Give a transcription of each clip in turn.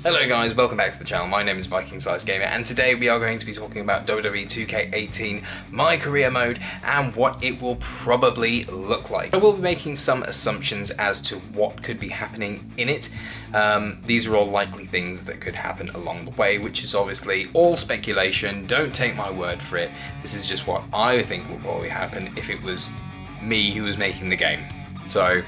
Hello guys, welcome back to the channel. My name is Viking Size Gamer and today we are going to be talking about Wwe 2K18 My Career Mode and what it will probably look like. I will be making some assumptions as to what could be happening in it. These are all likely things that could happen along the way, which is obviously all speculation. Don't take my word for it. This is just what I think will probably happen if it was me who was making the game. So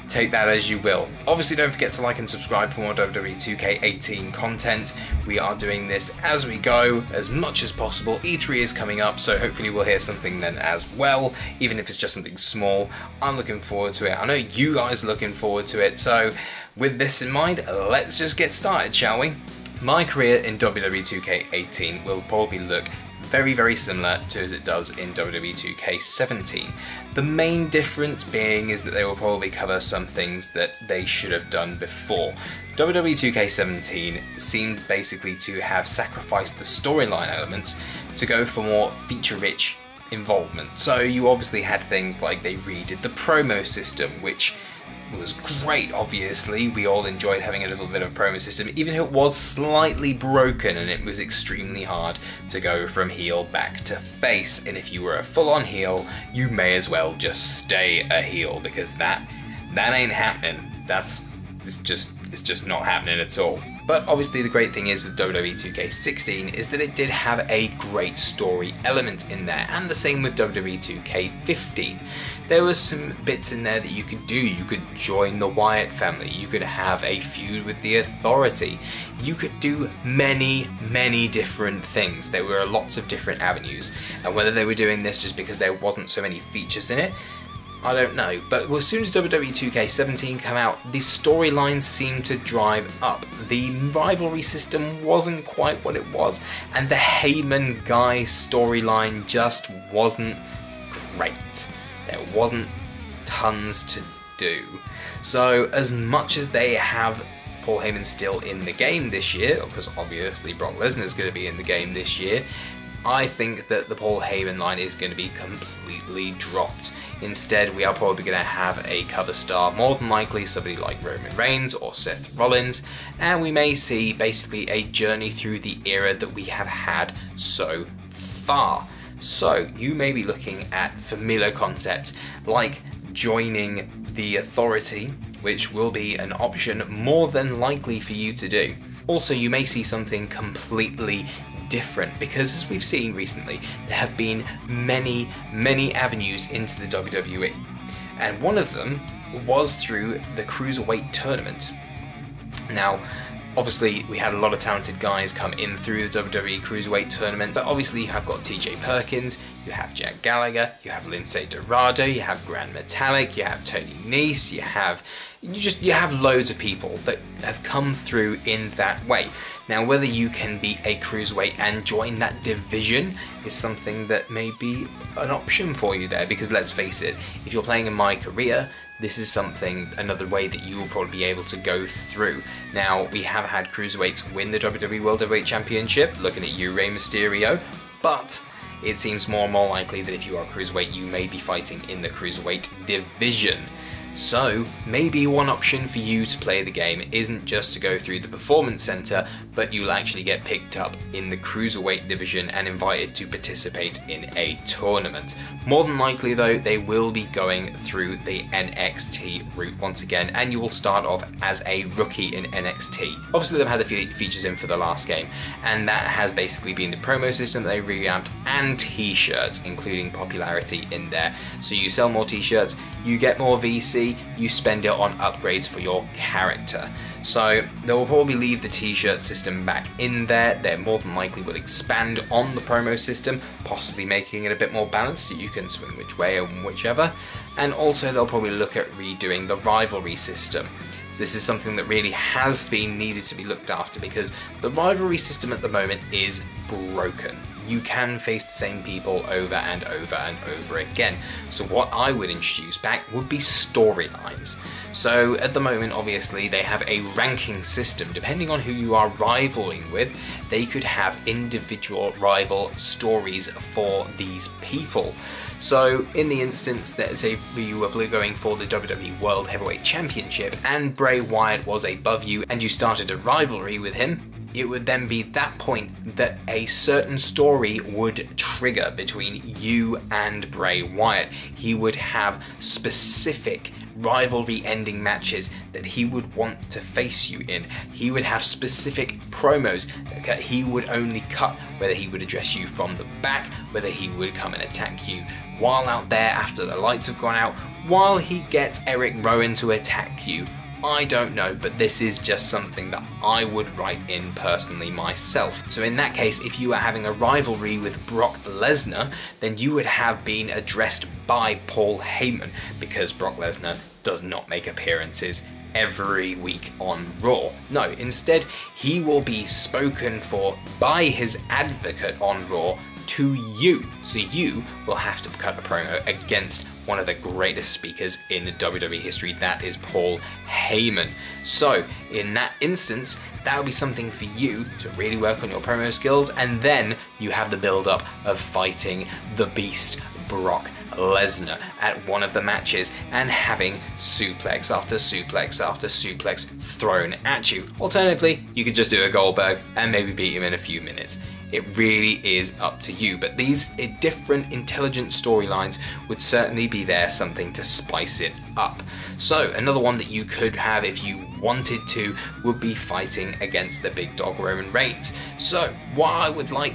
take that as you will. Obviously don't forget to like and subscribe for more Wwe 2K18 content. We are doing this as we go, as much as possible. E3 is coming up, so hopefully we'll hear something then as well, even if it's just something small. I'm looking forward to it. I know you guys are looking forward to it, so with this in mind, let's just get started, shall we? My career in Wwe 2K18 will probably look very, very similar to as it does in Wwe 2K17. The main difference being is that they will probably cover some things that they should have done before. Wwe 2K17 seemed basically to have sacrificed the storyline elements to go for more feature-rich involvement. So you obviously had things like they redid the promo system, which was great. Obviously we all enjoyed having a little bit of promo system, even though it was slightly broken and it was extremely hard to go from heel back to face, and if you were a full-on heel you may as well just stay a heel, because that ain't happening. It's just not happening at all. But obviously the great thing is with Wwe 2K16 is that it did have a great story element in there, and the same with Wwe 2K15. There were some bits in there that you could do. You could join the Wyatt family, you could have a feud with the Authority, you could do many different things. There were lots of different avenues, and whether they were doing this just because there wasn't so many features in it, I don't know, but as soon as Wwe 2K17 came out, the storylines seemed to drive up. The rivalry system wasn't quite what it was, and the Heyman Guy storyline just wasn't great. There wasn't tons to do. So as much as they have Paul Heyman still in the game this year, because obviously Brock Lesnar is going to be in the game this year, I think that the Paul Heyman line is going to be completely dropped. Instead, we are probably going to have a cover star, more than likely somebody like Roman Reigns or Seth Rollins, and we may see basically a journey through the era that we have had so far. So you may be looking at familiar concepts like joining the Authority, which will be an option more than likely for you to do. Also, you may see something completely different, because as we've seen recently, there have been many avenues into the WWE, and one of them was through the Cruiserweight tournament. Now obviously we had a lot of talented guys come in through the WWE Cruiserweight tournament, but obviously you have got TJ Perkins, you have Jack Gallagher, you have Lince Dorado, you have Grand Metalik, you have Tony Nese, you have loads of people that have come through in that way. Now whether you can be a Cruiserweight and join that division is something that may be an option for you there, because let's face it, if you're playing in My Career, this is another way that you will probably be able to go through. Now, we have had Cruiserweights win the WWE World Heavyweight Championship, looking at you, Rey Mysterio, but it seems more and more likely that if you are a Cruiserweight, you may be fighting in the Cruiserweight division. So maybe one option for you to play the game isn't just to go through the Performance Center, but you'll actually get picked up in the Cruiserweight division and invited to participate in a tournament. More than likely though, they will be going through the NXT route once again, and you will start off as a rookie in NXT. Obviously they've had the features in for the last game, and that has basically been the promo system that they revamped, and t-shirts, including popularity in there. So you sell more t-shirts, you get more VC, you spend it on upgrades for your character. So they will probably leave the t-shirt system back in there. They more than likely will expand on the promo system, possibly making it a bit more balanced so you can swing which way and whichever. And also they'll probably look at redoing the rivalry system. So this is something that really has been needed to be looked after, because the rivalry system at the moment is broken. You can face the same people over and over and over again. So what I would introduce back would be storylines. So at the moment, obviously, they have a ranking system. Depending on who you are rivaling with, they could have individual rival stories for these people. So in the instance that say you were going for the WWE World Heavyweight Championship and Bray Wyatt was above you and you started a rivalry with him, it would then be that point that a certain story would trigger between you and Bray Wyatt. He would have specific rivalry ending matches that he would want to face you in. He would have specific promos that he would only cut, whether he would address you from the back, whether he would come and attack you while out there after the lights have gone out, while he gets Eric Rowan to attack you. I don't know, but this is just something that I would write in personally myself. So in that case, if you are having a rivalry with Brock Lesnar, then you would have been addressed by Paul Heyman, because Brock Lesnar does not make appearances every week on Raw. No, instead, he will be spoken for by his advocate on Raw to you. So you will have to cut a promo against one of the greatest speakers in WWE history, that is Paul Heyman. So in that instance, that would be something for you to really work on your promo skills, and then you have the build-up of fighting the Beast Brock Lesnar at one of the matches and having suplex after suplex after suplex thrown at you. Alternatively, you could just do a Goldberg and maybe beat him in a few minutes. It really is up to you, but these different intelligent storylines would certainly be there, something to spice it up. So another one that you could have if you wanted to would be fighting against the big dog Roman Reigns. So what I would like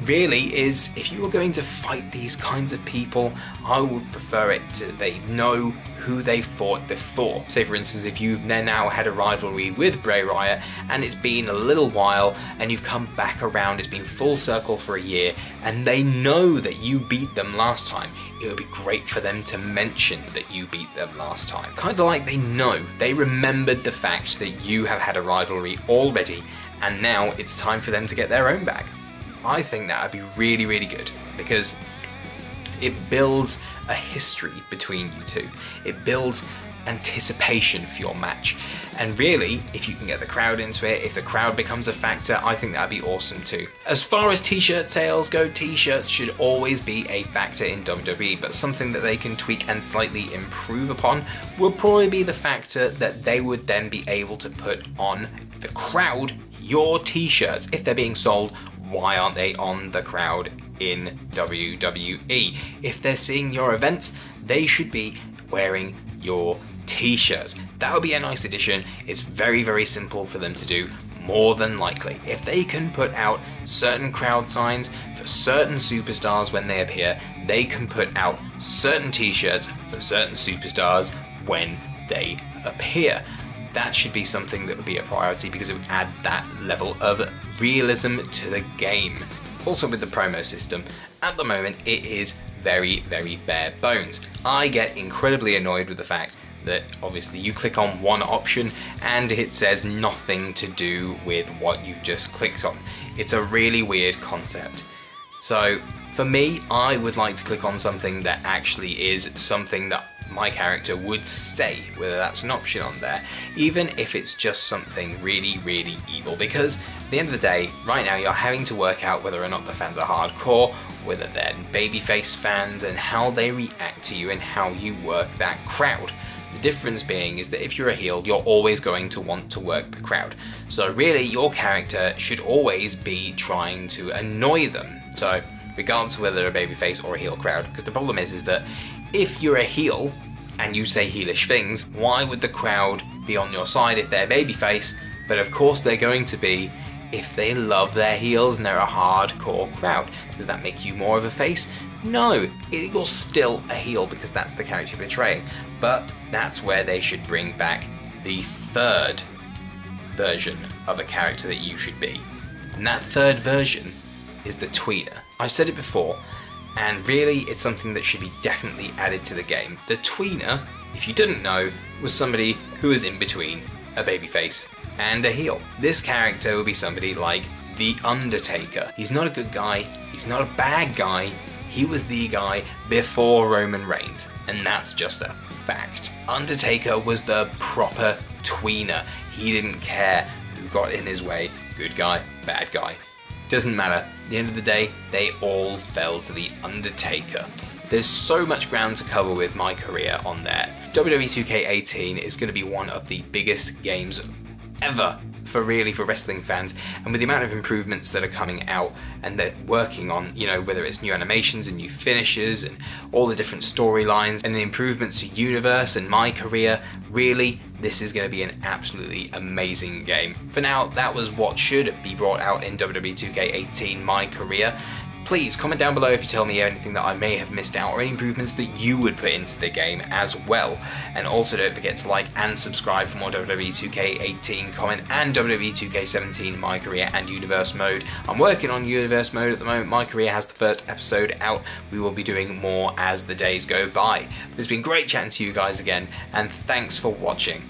really is, if you were going to fight these kinds of people, I would prefer it to they know who they fought before. Say for instance, if you've now had a rivalry with Bray Wyatt and it's been a little while and you've come back around, it's been full circle for a year, and they know that you beat them last time, it would be great for them to mention that you beat them last time. Kind of like they know, they remembered the fact that you have had a rivalry already and now it's time for them to get their own back. I think that would be really, really good, because it builds a history between you two. It builds anticipation for your match. And really, if you can get the crowd into it, if the crowd becomes a factor, I think that'd be awesome too. As far as t-shirt sales go, t-shirts should always be a factor in WWE, but something that they can tweak and slightly improve upon would probably be the factor that they would then be able to put on the crowd your t-shirts. If they're being sold, why aren't they on the crowd in WWE? If they're seeing your events, they should be wearing your t-shirts. That would be a nice addition. It's very, very simple for them to do, more than likely. If they can put out certain crowd signs for certain superstars when they appear, they can put out certain t-shirts for certain superstars when they appear. That should be something that would be a priority, because it would add that level of realism to the game. Also with the promo system, at the moment it is very, very bare bones. I get incredibly annoyed with the fact that obviously you click on one option and it says nothing to do with what you just clicked on. It's a really weird concept. So for me, I would like to click on something that actually is something that my character would say, whether that's an option on there, even if it's just something really, really evil, because at the end of the day, right now you're having to work out whether or not the fans are hardcore, whether they're babyface fans, and how they react to you and how you work that crowd. The difference being is that if you're a heel, you're always going to want to work the crowd. So really, your character should always be trying to annoy them. So regardless of whether they're a babyface or a heel crowd, because the problem is that if you're a heel and you say heelish things, why would the crowd be on your side if they're babyface? But of course they're going to be if they love their heels and they're a hardcore crowd. Does that make you more of a face? No, you're still a heel because that's the character you're portraying. But that's where they should bring back the third version of a character that you should be. And that third version is the tweener. I've said it before, and really it's something that should be definitely added to the game. The tweener, if you didn't know, was somebody who is in between a babyface and a heel. This character would be somebody like The Undertaker. He's not a good guy, he's not a bad guy, he was the guy before Roman Reigns, and that's just a fact. Undertaker was the proper tweener. He didn't care who got in his way, good guy, bad guy. Doesn't matter. At the end of the day, they all fell to The Undertaker. There's so much ground to cover with my career on there. WWE 2K18 is going to be one of the biggest games ever for wrestling fans, and with the amount of improvements that are coming out and they're working on, you know, whether it's new animations and new finishes and all the different storylines and the improvements to universe and my career, really, this is going to be an absolutely amazing game. For now, that was what should be brought out in WWE 2K18 My Career. Please comment down below if you tell me anything that I may have missed out or any improvements that you would put into the game as well. And also don't forget to like and subscribe for more WWE 2K18 comment and WWE 2K17 My Career and Universe Mode. I'm working on Universe Mode at the moment. My Career has the first episode out. We will be doing more as the days go by. But it's been great chatting to you guys again, and thanks for watching.